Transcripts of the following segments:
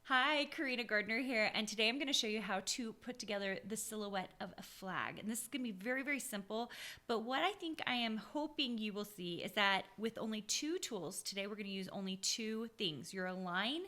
Hi, Karina Gardner here, and today I'm going to show you how to put together the silhouette of a flag. And this is going to be very, very simple, but what I think I am hoping you will see is that with only two tools, today we're going to use only two things, your align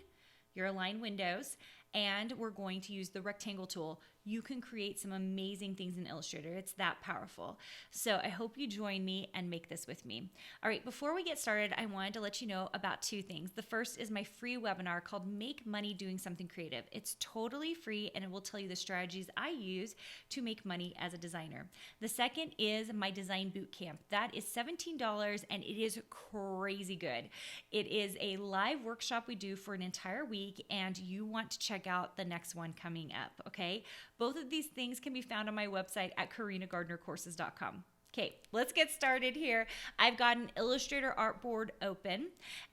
windows, and we're going to use the rectangle tool. You can create some amazing things in Illustrator. It's that powerful. So I hope you join me and make this with me. All right, before we get started, I wanted to let you know about two things. The first is my free webinar called Make Money Doing Something Creative. It's totally free and it will tell you the strategies I use to make money as a designer. The second is my design boot camp. That is $17 and it is crazy good. It is a live workshop we do for an entire week, and you want to check out the next one coming up, okay? Both of these things can be found on my website at karinagardnercourses.com. Okay, let's get started here. I've got an Illustrator artboard open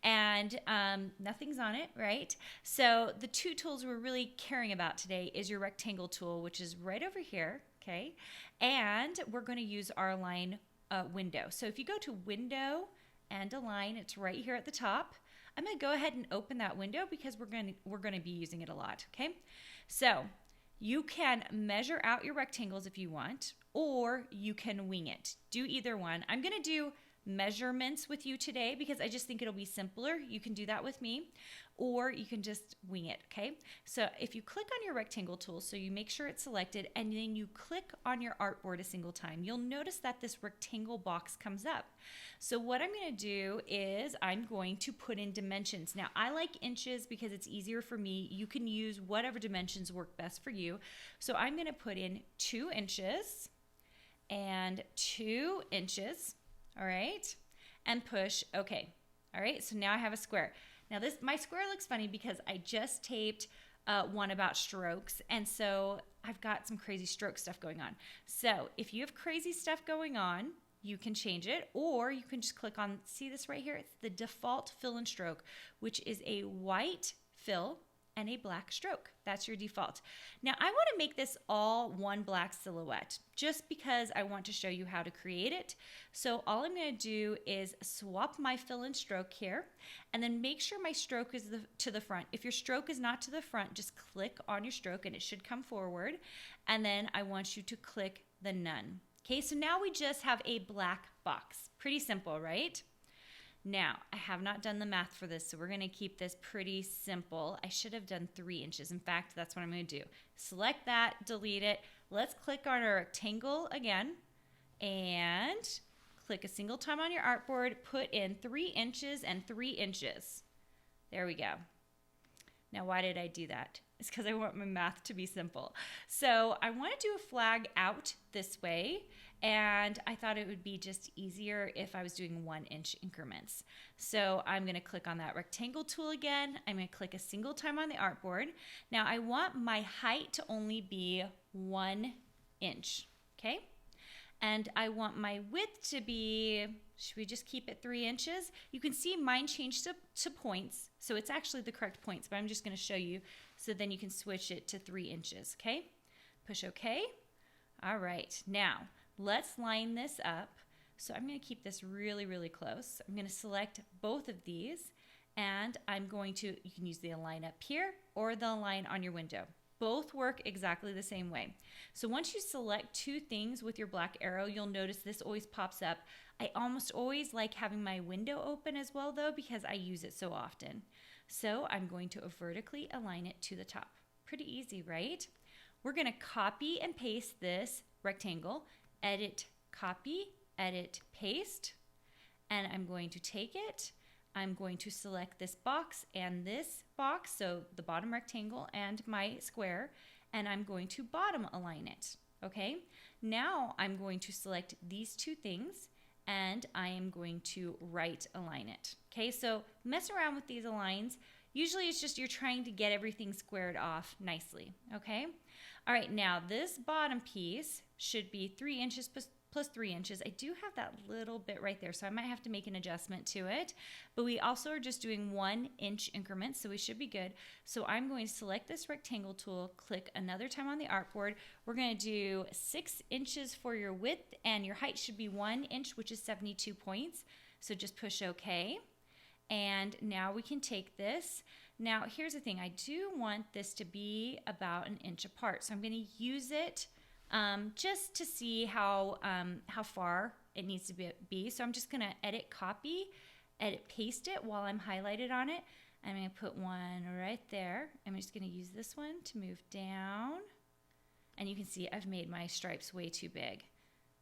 and nothing's on it, right? So the two tools we're really caring about today is your rectangle tool, which is right over here, okay? And we're gonna use our align window. So if you go to Window and Align, it's right here at the top. I'm gonna go ahead and open that window because we're gonna be using it a lot, okay? So you can measure out your rectangles if you want, or you can wing it. Do either one. I'm gonna do measurements with you today because I just think it'll be simpler. You can do that with me, or you can just wing it, okay? So if you click on your rectangle tool, so you make sure it's selected, and then you click on your artboard a single time, you'll notice that this rectangle box comes up. So what I'm gonna do is I'm going to put in dimensions. Now I like inches because it's easier for me. You can use whatever dimensions work best for you. So I'm gonna put in 2 inches and 2 inches, all right, and push OK. All right, so now I have a square. Now my square looks funny because I just taped one about strokes, and so I've got some crazy stroke stuff going on. So if you have crazy stuff going on, you can change it, or you can just click on, see this right here? It's the default fill and stroke, which is a white fill and a black stroke. That's your default. Now I want to make this all one black silhouette just because I want to show you how to create it. So all I'm going to do is swap my fill and stroke here, and then make sure my stroke is to the front. If your stroke is not to the front, just click on your stroke and it should come forward. And then I want you to click the none. Okay, so now we just have a black box. Pretty simple, right? Now, I have not done the math for this, so we're gonna keep this pretty simple. I should have done 3 inches. In fact, that's what I'm gonna do. Select that, delete it. Let's click on our rectangle again and click a single time on your artboard, put in 3 inches and 3 inches. There we go. Now, why did I do that? It's because I want my math to be simple. So I want to do a flag out this way, and I thought it would be just easier if I was doing 1 inch increments. So I'm gonna click on that rectangle tool again. I'm gonna click a single time on the artboard. Now I want my height to only be 1 inch, okay? And I want my width to be, should we just keep it 3 inches? You can see mine changed to points, so it's actually the correct points, but I'm just gonna show you so then you can switch it to 3 inches, okay? Push OK. All right, now let's line this up. So I'm gonna keep this really, really close. I'm gonna select both of these, and I'm going to, you can use the align up here or the align on your window. Both work exactly the same way. So once you select 2 things with your black arrow, you'll notice this always pops up. I almost always like having my window open as well though, because I use it so often. So I'm going to vertically align it to the top. Pretty easy, right? We're gonna copy and paste this rectangle, edit, copy, edit, paste, and I'm going to take it. I'm going to select this box and this box, so the bottom rectangle and my square, and I'm going to bottom align it, okay? Now I'm going to select these 2 things, and I am going to right align it, okay? So mess around with these aligns. Usually it's just you're trying to get everything squared off nicely, okay? All right, now this bottom piece should be 3 inches plus 3 inches. I do have that little bit right there, so I might have to make an adjustment to it. But we also are just doing 1 inch increments, so we should be good. So I'm going to select this rectangle tool, click another time on the artboard. We're going to do 6 inches for your width, and your height should be 1 inch, which is 72 points. So just push OK. And now we can take this. Now, here's the thing. I do want this to be about 1 inch apart. So I'm going to use it just to see how far it needs to be. So I'm just going to edit copy, edit paste it while I'm highlighted on it. I'm going to put one right there. I'm just going to use this one to move down. And you can see I've made my stripes way too big.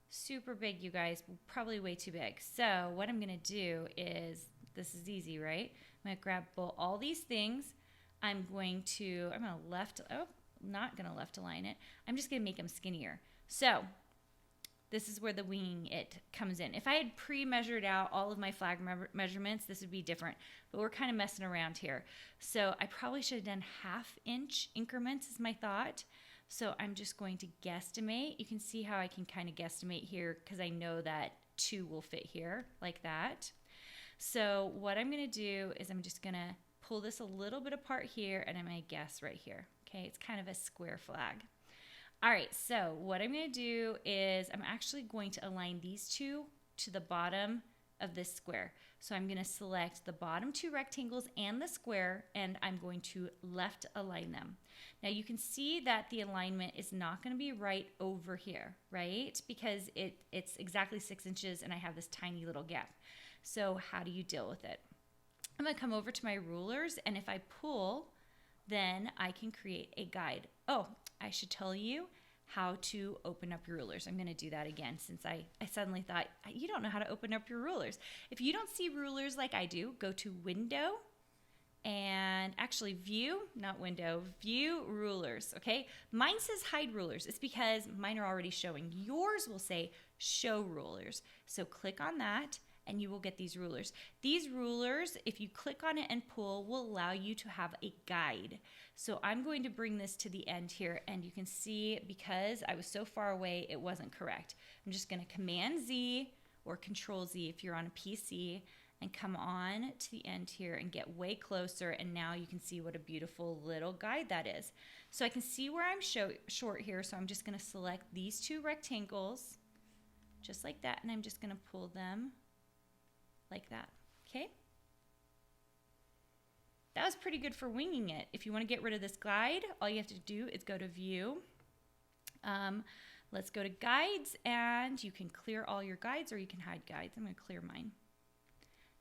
Super big, you guys, probably way too big. So what I'm going to do is, this is easy, right? I'm going to grab all these things. I'm going to not going to left align it. I'm just going to make them skinnier. So this is where the winging it comes in. If I had pre-measured out all of my flag measurements, this would be different. But we're kind of messing around here. So I probably should have done 1/2 inch increments is my thought. So I'm just going to guesstimate. You can see how I can kind of guesstimate here because I know that 2 will fit here like that. So what I'm going to do is I'm just going to pull this a little bit apart here and I'm going to guess right here. Okay, it's kind of a square flag. All right, so what I'm going to do is I'm actually going to align these 2 to the bottom of this square. So I'm going to select the bottom 2 rectangles and the square, and I'm going to left align them. Now you can see that the alignment is not going to be right over here, right? Because it's exactly 6 inches and I have this tiny little gap. So how do you deal with it? I'm going to come over to my rulers, and if I pull, then I can create a guide. Oh, I should tell you how to open up your rulers. I'm going to do that again since I suddenly thought, you don't know how to open up your rulers. If you don't see rulers like I do, go to Window and actually View, not Window, View Rulers, okay? Mine says Hide Rulers. It's because mine are already showing. Yours will say Show Rulers. So click on that and you will get these rulers. These rulers, if you click on it and pull, will allow you to have a guide. So I'm going to bring this to the end here, and you can see because I was so far away, it wasn't correct. I'm just going to Command Z or Control Z if you're on a PC and come on to the end here and get way closer, and now you can see what a beautiful little guide that is. So I can see where I'm short here, so I'm just going to select these 2 rectangles just like that, and I'm just going to pull them like that, okay? That was pretty good for winging it. If you want to get rid of this guide, all you have to do is go to View. Let's go to Guides, and you can clear all your guides or you can hide guides. I'm going to clear mine.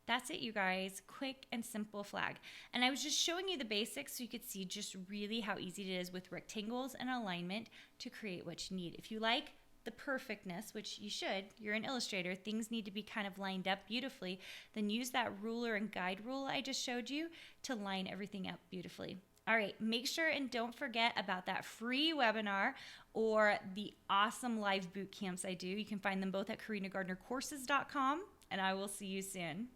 That's it, you guys. Quick and simple flag. And I was just showing you the basics so you could see just really how easy it is with rectangles and alignment to create what you need. If you like the perfectness, which you should, you're in Illustrator, things need to be kind of lined up beautifully, then use that ruler and guide rule I just showed you to line everything up beautifully. All right, make sure and don't forget about that free webinar or the awesome live boot camps I do. You can find them both at KarinaGardnerCourses.com, and I will see you soon.